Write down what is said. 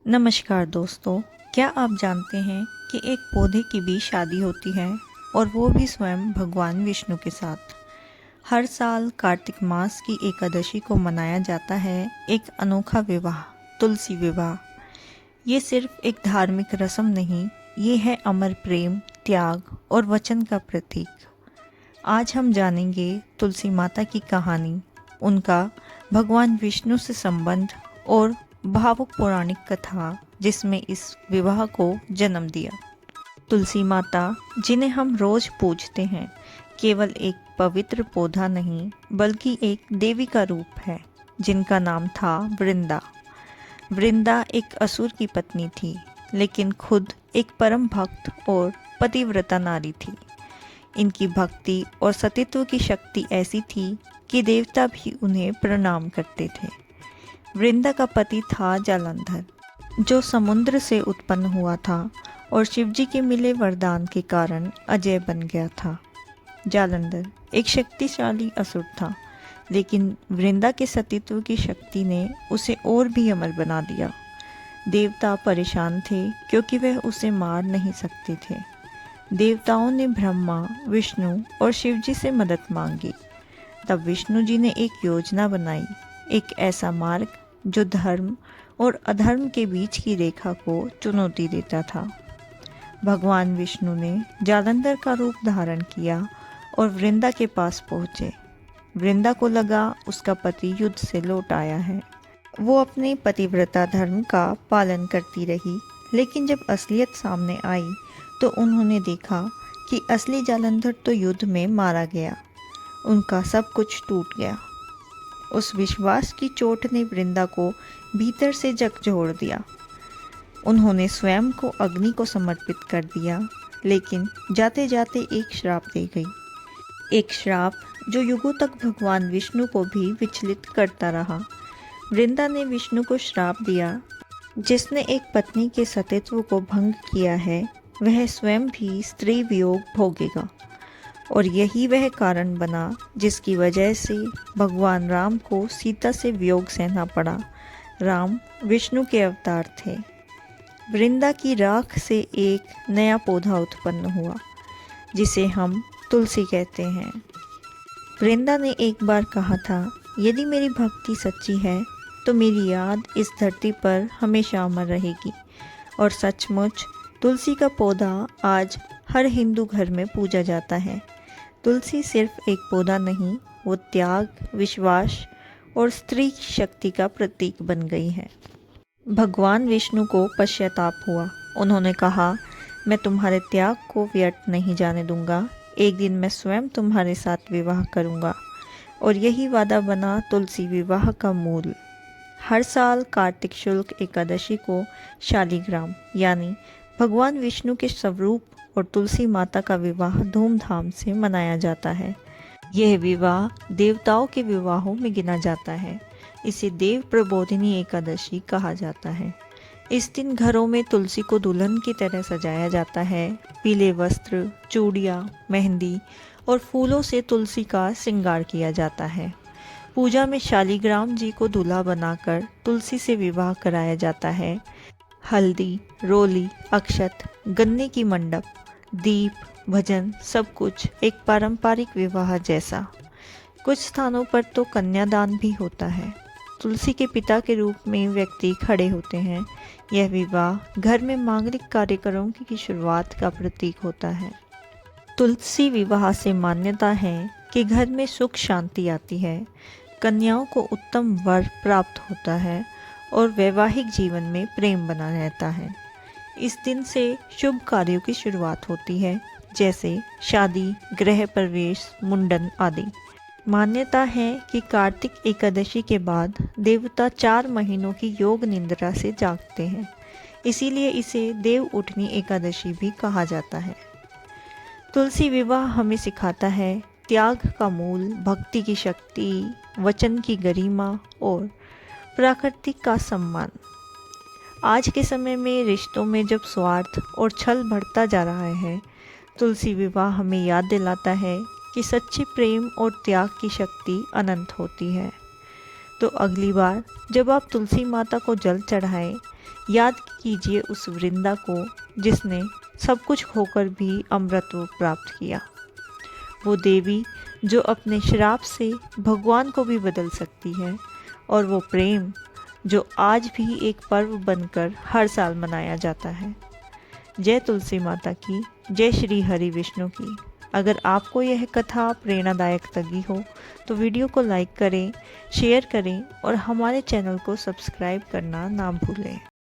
नमस्कार दोस्तों, क्या आप जानते हैं कि एक पौधे की भी शादी होती है और वो भी स्वयं भगवान विष्णु के साथ। हर साल कार्तिक मास की एकादशी को मनाया जाता है एक अनोखा विवाह, तुलसी विवाह। ये सिर्फ एक धार्मिक रस्म नहीं, ये है अमर प्रेम, त्याग और वचन का प्रतीक। आज हम जानेंगे तुलसी माता की कहानी, उनका भगवान विष्णु से संबंध और भावुक पौराणिक कथा जिसमें इस विवाह को जन्म दिया। तुलसी माता, जिन्हें हम रोज पूजते हैं, केवल एक पवित्र पौधा नहीं बल्कि एक देवी का रूप है जिनका नाम था वृंदा। वृंदा एक असुर की पत्नी थी, लेकिन खुद एक परम भक्त और पतिव्रता नारी थी। इनकी भक्ति और सतीत्व की शक्ति ऐसी थी कि देवता भी उन्हें प्रणाम करते थे। वृंदा का पति था जालंधर, जो समुद्र से उत्पन्न हुआ था और शिवजी के मिले वरदान के कारण अजय बन गया था। जालंधर एक शक्तिशाली असुर था, लेकिन वृंदा के सतीत्व की शक्ति ने उसे और भी अमर बना दिया। देवता परेशान थे क्योंकि वह उसे मार नहीं सकते थे। देवताओं ने ब्रह्मा, विष्णु और शिवजी से मदद मांगी। तब विष्णु जी ने एक योजना बनाई, एक ऐसा मार्ग जो धर्म और अधर्म के बीच की रेखा को चुनौती देता था। भगवान विष्णु ने जालंधर का रूप धारण किया और वृंदा के पास पहुँचे। वृंदा को लगा उसका पति युद्ध से लौट आया है। वो अपने पतिव्रता धर्म का पालन करती रही, लेकिन जब असलियत सामने आई तो उन्होंने देखा कि असली जालंधर तो युद्ध में मारा गया। उनका सब कुछ टूट गया। उस विश्वास की चोट ने वृंदा को भीतर से झकझोर दिया। उन्होंने स्वयं को अग्नि को समर्पित कर दिया, लेकिन जाते जाते एक श्राप दे गई। एक श्राप जो युगों तक भगवान विष्णु को भी विचलित करता रहा। वृंदा ने विष्णु को श्राप दिया, जिसने एक पत्नी के सतीत्व को भंग किया है वह स्वयं भी स्त्री वियोग भोगेगा। और यही वह कारण बना जिसकी वजह से भगवान राम को सीता से वियोग सहना पड़ा। राम विष्णु के अवतार थे। वृंदा की राख से एक नया पौधा उत्पन्न हुआ, जिसे हम तुलसी कहते हैं। वृंदा ने एक बार कहा था, यदि मेरी भक्ति सच्ची है तो मेरी याद इस धरती पर हमेशा अमर रहेगी। और सचमुच तुलसी का पौधा आज हर हिंदू घर में पूजा जाता है। तुलसी सिर्फ एक पौधा नहीं, वो त्याग, विश्वास और स्त्री की शक्ति का प्रतीक बन गई है। भगवान विष्णु को पश्चाताप हुआ। उन्होंने कहा, मैं तुम्हारे त्याग को व्यर्थ नहीं जाने दूंगा। एक दिन मैं स्वयं तुम्हारे साथ विवाह करूंगा। और यही वादा बना तुलसी विवाह का मूल। हर साल कार्तिक शुक्ल एकादशी को शालिग्राम यानी भगवान विष्णु के स्वरूप और तुलसी माता का विवाह धूमधाम से मनाया जाता है। यह विवाह देवताओं के विवाहों में गिना जाता है। इसे देव प्रबोधिनी एकादशी कहा जाता है। इस दिन घरों में तुलसी को दुल्हन की तरह सजाया जाता है। पीले वस्त्र, चूड़ियाँ, मेहंदी और फूलों से तुलसी का श्रृंगार किया जाता है। पूजा में शालिग्राम जी को दूल्हा बनाकर तुलसी से विवाह कराया जाता है। हल्दी, रोली, अक्षत, गन्ने की मंडप, दीप, भजन, सब कुछ एक पारंपरिक विवाह जैसा। कुछ स्थानों पर तो कन्यादान भी होता है। तुलसी के पिता के रूप में व्यक्ति खड़े होते हैं। यह विवाह घर में मांगलिक कार्यक्रमों की शुरुआत का प्रतीक होता है। तुलसी विवाह से मान्यता है कि घर में सुख शांति आती है, कन्याओं को उत्तम वर प्राप्त होता है और वैवाहिक जीवन में प्रेम बना रहता है। इस दिन से शुभ कार्यों की शुरुआत होती है, जैसे शादी, गृह प्रवेश, मुंडन आदि। मान्यता है कि कार्तिक एकादशी के बाद देवता 4 महीनों की योग निद्रा से जागते हैं, इसीलिए इसे देव उठनी एकादशी भी कहा जाता है। तुलसी विवाह हमें सिखाता है त्याग का मूल, भक्ति की शक्ति, वचन की गरिमा और प्राकृतिक का सम्मान। आज के समय में रिश्तों में जब स्वार्थ और छल बढ़ता जा रहा है, तुलसी विवाह हमें याद दिलाता है कि सच्चे प्रेम और त्याग की शक्ति अनंत होती है। तो अगली बार जब आप तुलसी माता को जल चढ़ाएं, याद कीजिए उस वृंदा को जिसने सब कुछ खोकर भी अमृत प्राप्त किया। वो देवी जो अपने श्राप से भगवान को भी बदल सकती है, और वो प्रेम जो आज भी एक पर्व बनकर हर साल मनाया जाता है। जय तुलसी माता की, जय श्री हरि विष्णु की। अगर आपको यह कथा प्रेरणादायक लगी हो तो वीडियो को लाइक करें, शेयर करें और हमारे चैनल को सब्सक्राइब करना ना भूलें।